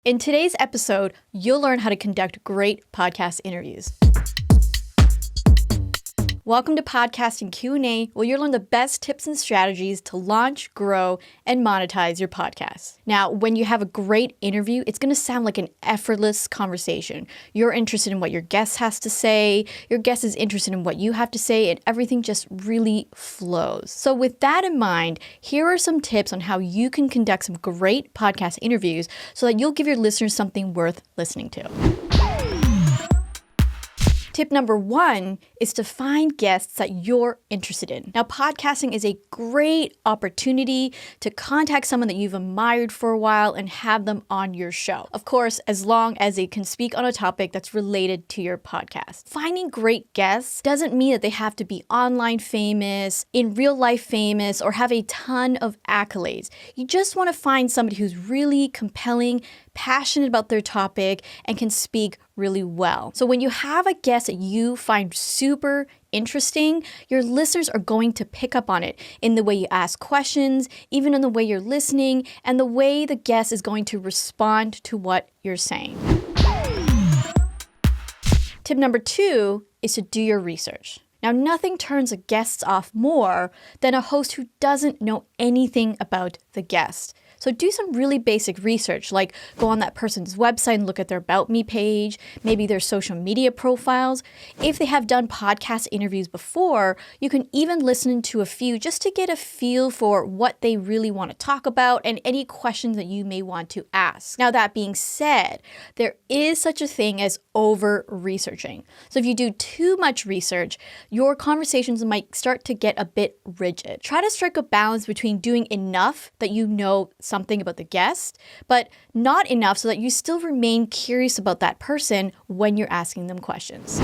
In today's episode, you'll learn how to conduct great podcast interviews. Welcome to Podcasting Q&A, where you'll learn the best tips and strategies to launch, grow, and monetize your podcast. Now, when you have a great interview, it's going to sound like an effortless conversation. You're interested in what your guest has to say, your guest is interested in what you have to say, and everything just really flows. So with that in mind, here are some tips on how you can conduct some great podcast interviews so that you'll give your listeners something worth listening to. Tip number 1 is to find guests that you're interested in. Now, podcasting is a great opportunity to contact someone that you've admired for a while and have them on your show. Of course, as long as they can speak on a topic that's related to your podcast. Finding great guests doesn't mean that they have to be online famous, in real life famous, or have a ton of accolades. You just want to find somebody who's really compelling, passionate about their topic, and can speak really well. So when you have a guest that you find super interesting, your listeners are going to pick up on it in the way you ask questions, even in the way you're listening, and the way the guest is going to respond to what you're saying. Tip number 2 is to do your research. Now, nothing turns a guest off more than a host who doesn't know anything about the guest. So do some really basic research, like go on that person's website and look at their About Me page, maybe their social media profiles. If they have done podcast interviews before, you can even listen to a few just to get a feel for what they really want to talk about and any questions that you may want to ask. Now, that being said, there is such a thing as over-researching. So if you do too much research, your conversations might start to get a bit rigid. Try to strike a balance between doing enough that you know something about the guest, but not enough so that you still remain curious about that person when you're asking them questions.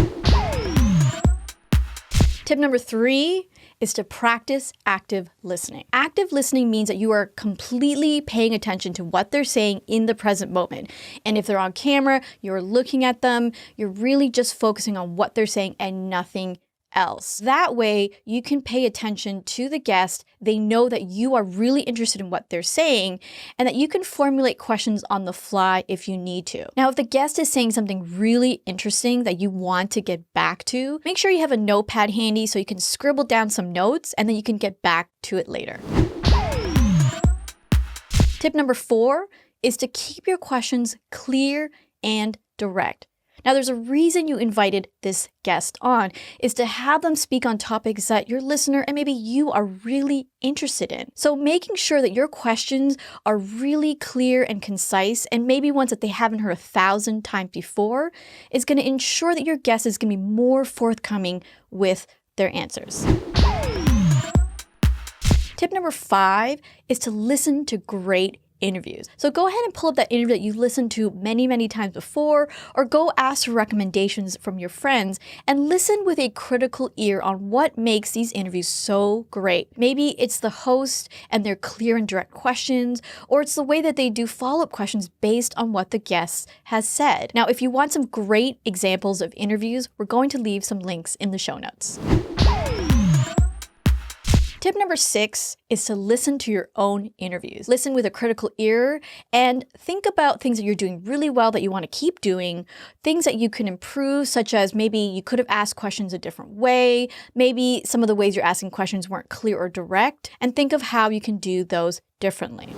Tip number 3 is to practice active listening. Active listening means that you are completely paying attention to what they're saying in the present moment. And if they're on camera, you're looking at them, you're really just focusing on what they're saying and nothing else. That way, you can pay attention to the guest. They know that you are really interested in what they're saying and that you can formulate questions on the fly if you need to. Now, if the guest is saying something really interesting that you want to get back to, make sure you have a notepad handy so you can scribble down some notes and then you can get back to it later. Tip number 4 is to keep your questions clear and direct. Now, there's a reason you invited this guest on, is to have them speak on topics that your listener and maybe you are really interested in. So making sure that your questions are really clear and concise, and maybe ones that they haven't heard 1,000 times before, is going to ensure that your guest is going to be more forthcoming with their answers. Tip number 5 is to listen to great interviews. So go ahead and pull up that interview that you've listened to many, many times before, or go ask for recommendations from your friends and listen with a critical ear on what makes these interviews so great. Maybe it's the host and their clear and direct questions, or it's the way that they do follow-up questions based on what the guest has said. Now, if you want some great examples of interviews, we're going to leave some links in the show notes. Tip number 6 is to listen to your own interviews. Listen with a critical ear and think about things that you're doing really well that you want to keep doing, things that you can improve, such as maybe you could have asked questions a different way, maybe some of the ways you're asking questions weren't clear or direct, and think of how you can do those differently.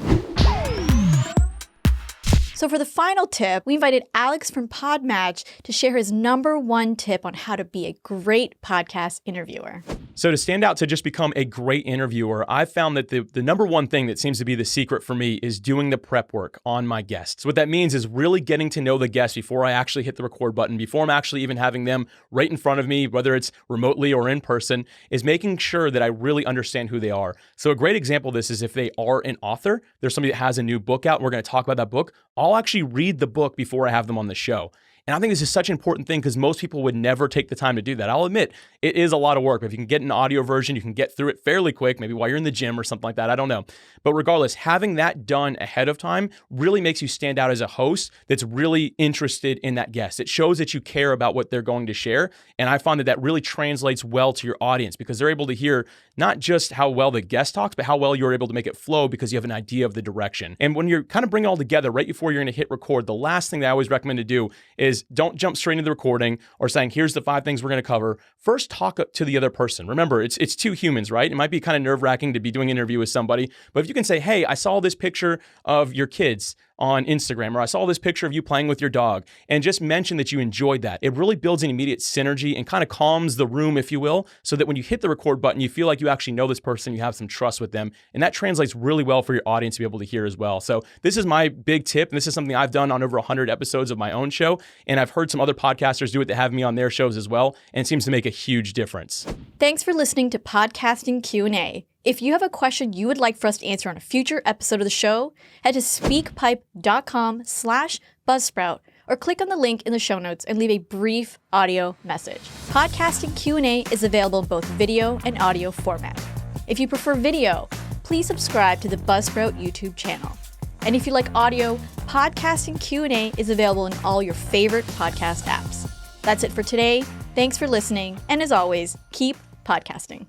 So for the final tip, we invited Alex from PodMatch to share his number 1 tip on how to be a great podcast interviewer. So to stand out to just become a great interviewer, I've found that the number 1 thing that seems to be the secret for me is doing the prep work on my guests. What that means is really getting to know the guest before I actually hit the record button, before I'm actually even having them right in front of me, whether it's remotely or in person, is making sure that I really understand who they are. So a great example of this is if they are an author, there's somebody that has a new book out, and we're going to talk about that book, I'll actually read the book before I have them on the show. And I think this is such an important thing because most people would never take the time to do that. I'll admit, it is a lot of work. If you can get an audio version, you can get through it fairly quick, maybe while you're in the gym or something like that. I don't know. But regardless, having that done ahead of time really makes you stand out as a host that's really interested in that guest. It shows that you care about what they're going to share. And I find that that really translates well to your audience because they're able to hear not just how well the guest talks, but how well you're able to make it flow because you have an idea of the direction. And when you're kind of bringing it all together right before you're going to hit record, the last thing that I always recommend to do is don't jump straight into the recording or saying, here's the 5 things we're going to cover. First, talk to the other person. Remember, it's 2 humans, right? It might be kind of nerve-wracking to be doing an interview with somebody, but if you can say, hey, I saw this picture of your kids on Instagram, or I saw this picture of you playing with your dog, and just mention that you enjoyed that. It really builds an immediate synergy and kind of calms the room, if you will, so that when you hit the record button, you feel like you actually know this person, you have some trust with them, and that translates really well for your audience to be able to hear as well. So this is my big tip, and this is something I've done on over 100 episodes of my own show, and I've heard some other podcasters do it that have me on their shows as well, and it seems to make a huge difference. Thanks for listening to Podcasting Q&A. If you have a question you would like for us to answer on a future episode of the show, head to speakpipe.com/Buzzsprout or click on the link in the show notes and leave a brief audio message. Podcasting Q&A is available in both video and audio format. If you prefer video, please subscribe to the Buzzsprout YouTube channel. And if you like audio, Podcasting Q&A is available in all your favorite podcast apps. That's it for today. Thanks for listening, and as always, keep podcasting.